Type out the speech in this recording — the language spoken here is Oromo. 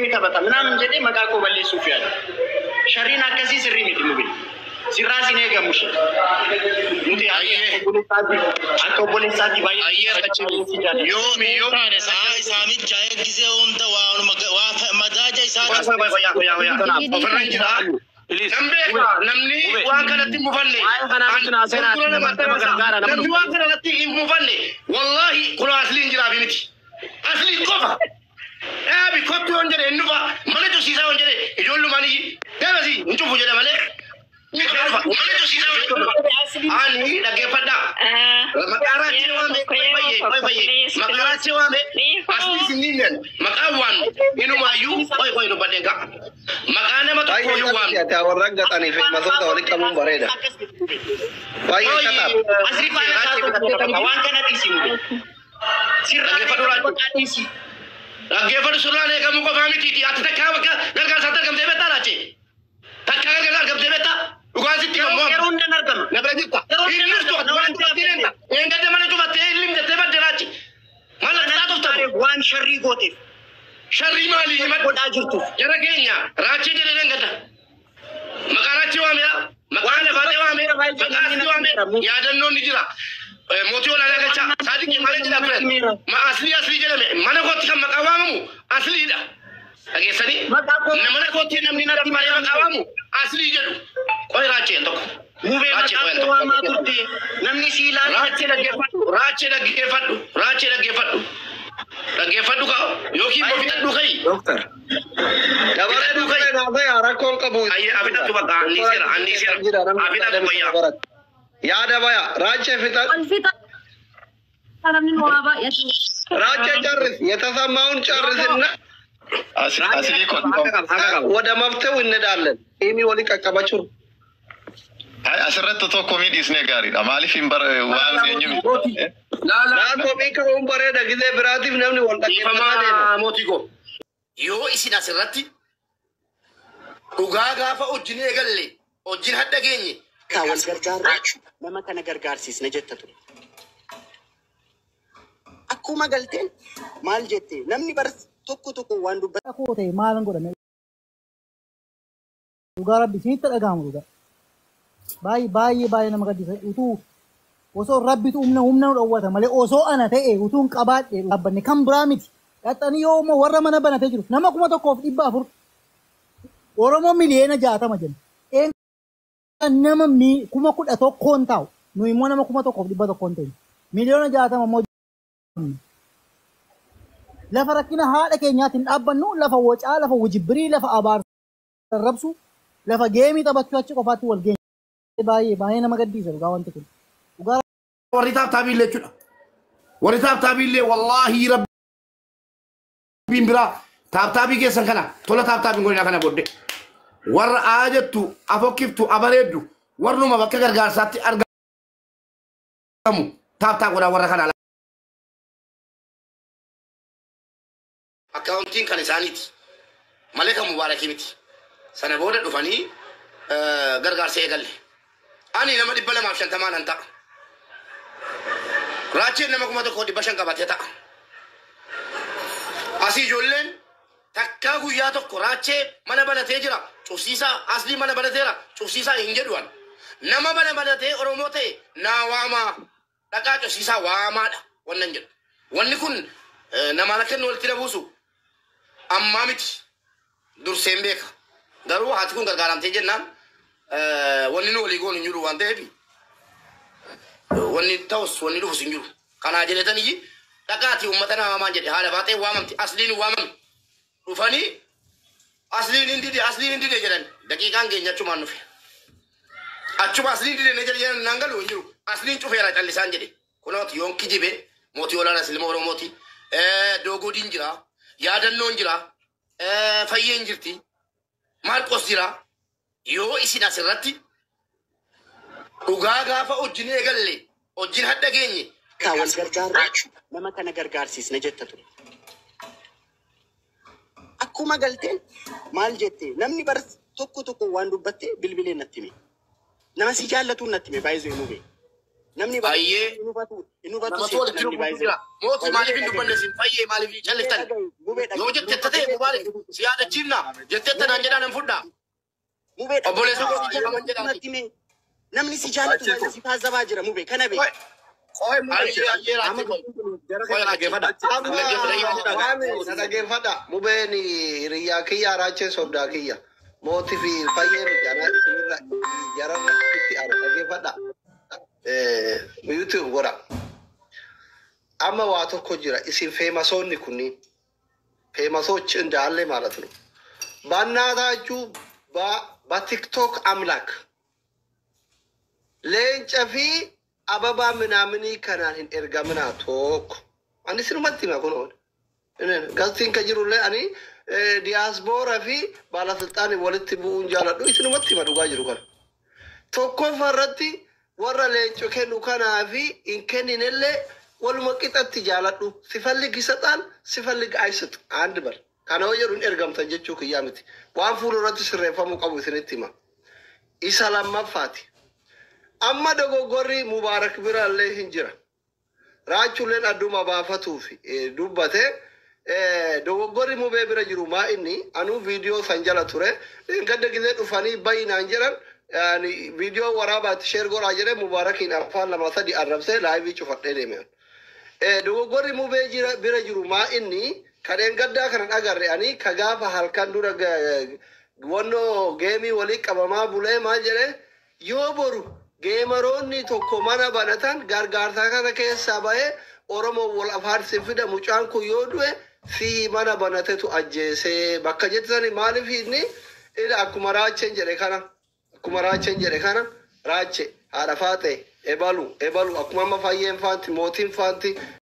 كبتا منام جدي مكاكو بلي سوفيان شرينا كسي سري متمبين سراسي نيجا مش نتي أيه أكو بولي ساتي باي يوم سامي جاي كذا أنت مداجة سامي نمني وأكلت مفلي نمني وأكلت مفلي والله كل أصلين جرابي متي أصلين كفا أبي كوبي أنجري النوفا مالك تسيسا أنجري يجولو ماني ده بس نشوف وجهه مالك مالك تسيسا أني لقى فدا مكارا تيوامي مكارا تيوامي أصلي سنين مكاوان إنه ما يو كوي نبادينكا مكانه ما تقول يوام يا ورق جتاني في مزود أولي كمون بريدة باي كتاب أصلي فانا كوان كنا تيسيمو سيرنا فدورات تيسي lagi pada surat ni kamu kau faham titi, ati tak kau gargar satu kamu debet tak aje, tak kau gargar kamu debet tak, bukan sih tiap mau. Kerun dan narkam, nak berajut tak? Ini tu, tuan tiap tak. Yang kata mana cuma telim debet deraci, malah tak tahu. Wan syari gotif, syari mali, mat god ajur tu. Jara kenya, raci jadi yang kata. Maka raci wame, maka ada pada wame, maka asli wame, ya ada non dijila. موتي ولا لا كذا صادق ما نجد أفراد ما أصلي جل ما نقول تكلم مكوامو أصلي ده أجي سني نمنا قلت نمني نرتي ما يبغى مكوامو أصلي جلو كوي راجع تك موفي مكوامو ما تودي نمني سيلا راجع لقى فدو كاو يوكي بفيت دوكاي دكتور دبر دوكاي هذا يا ركول كبوي أيه أبدا تبغى عني سير أبدا تبغى يا دبايا راجع فتاة راجع جرس يتسمعون جرسنا أصلي كون وده مفتوح الندالن إني ولي كباشور هاي أسرت تو كوميدي سنيجاري أمالي فين بر وان ينجمي لا كوميدي كم بريدة كذا براتي بنامني ولا كيفما موتيكو يو إسنا سرتي وغاغا فأوجني قال أوجن حتى جيني كاول غرغار لما كان غرغار سيس نجتتو akkuma galteen maal jette namni bar tokko waan dubbata kote maalan godhame dhugaa rabbi sitti dhagaamu dhugaa baay'ee nama gaddisa utuu osoo rabbitu humna dhowwata malee osoo ana ta'e utuun qabaadhe dhaabbanne kan biraa miti dhaxxanii yoo warra mana banatee jiru nama 1,400 Oromoo miliyoona 60 jenna nama 11,000 ta'u nuyi immoo nama 1,100 ta'e miliyoona 60 immoo lafa rakkina haadha keenyaatiin dhaabbannu lafa wocaa lafa wujibbirii lafa abaarsa rabsu lafa geemii taphachuu achi qofaatti wal geenye baay'ee nama gaddisa dhugaa wanti kun dhugaa warri taabtaabiillee jechuudha warri taabtaabiillee wallaahi rabbiin biraa taabtaabii keessan kana tola taabtaabiin godina kana bodde warra aajattu afokkiftu abareeddu warruma bakka gargaarsaatti argamu taabtaa godhaa warra kana accounting kan isaaniiti maleka mubarakii miti sana booda dhufanii gargaarsa eegalle ani nama 250 nan ta'a raacheen nama 1,500 qabatee ta'a asii ijoolleen takkaa guyyaa tokko raachee mana banatee jira cufsiisaa aslii mana banateera cufsiisaa hin jedhuan nama mana banatee oromoo ta'e naa waamaa dhaqaa cufsiisaa waamaadha wannan jedhu wanni kun nama kennu walitti dhabuusu amma miti durseen beeka garuu haati kun gargaaramtee jennaan wanni nu walii goonu hin jiru waan ta'eef wanni ta'us wanni dhufus hin jiru kanaa jedhetanii dhaqaati uummata nama waamaan jedhe haala baatee waamamti asliin waamame dhufanii asliin hin dide jedhan daqiiqaan keenya achumaan dhufe achuma asliin dide ne jedhan naan galu hin jiru asliin cufeera callisaan jedhe kunooti yoon kijibe mootii olaanaa silma oromooti doogoodiin jira yaadannoon jira fayyeen jirti maarqos jira yoo isin asirratti dhugaa gaafa hojii eegalle hojiin hadda geenye kaawwan gargaaru nama kana gargaarsiisna jetta ture akkuma galteen maal jette namni bar tokko waan dubbatte bilbileen natti hime nama si jaallatu natti hime baay'ee himuu namni Baay'ee. Inni Nama hubatu tole jiru guddaa. Mootii maaliif hin dubbanne siin fayyee maaliif hin callistan? Yoo jettetta ta'e mubaale si yaadachiifna. Jettetta naan jedhaa nan fudhaa. Obboleessa kootii jedhaman jedhaati. Namni si jaallatu si taasifaa jira mubee kana bee. Dhaggeeffadha. Mubeen hiriyyaa kiyya araachee sobdaa kiyya. Mootii fi fayyeen jararra itti aanu dhaggeeffadha. YouTube godha. Amma waa tokko jira. Isin feemasoonni kunniin. Feemasochi indaalle ማለት ነው. በእናታችሁ በቲክቶክ አምላክ leenca fi ababa minamini kanaan hin ergamina tokko. Ani sinumatti hima kunoon. Galtiin ka jirullee ani diyaaspoora fi baalasilxaanii walitti bu'uun jaaladhu isinumatti hima dhugaa jiru kana. Tokkoffaa irratti warra leenco kennu kanaa fi hin kenninellee waluma qixatti jaaladhu. Sifalli gisaxaan sifalli gaayisatu andi bar. Kana yoo jedhu hin ergamtan jechuu kiyyaa miti. Waan fuulduratti sirreeffamuu qabu isinitti hima. Isa lammaffaati. Amma dogoggorri Mubaarak biraallee hin jira. Raachuleen adduma baafatuuf dubbate dogoggorri mubee bira jiru maa inni anuu viidiyoo san jala ture. Gadda gisee dhufanii bayinaan jedhan viidiyoo waraabaatti sheer godhaa jedhee Mubaarakiin afaan lama sadi arrabsee laayivii cufadhee deeme. Dogoggorri mubee bira jiru maa inni kadheen gaddaa kanan agarre ani ka gaafa halkan dura wannoo geemii walii qabamaa bulee maal jedhee yoo boru geemaroonni tokko mana banatan gargaarsaa kana keessaa bahee Oromoo wal afaarsi fida mucaan kun yoo du'e fi mana banatetu ajjeesee bakka jettani maaliif inni akkuma raacheen jedhe kana raache haadha faate ebalu akkuma amma fayyeen faanti mootiin faanti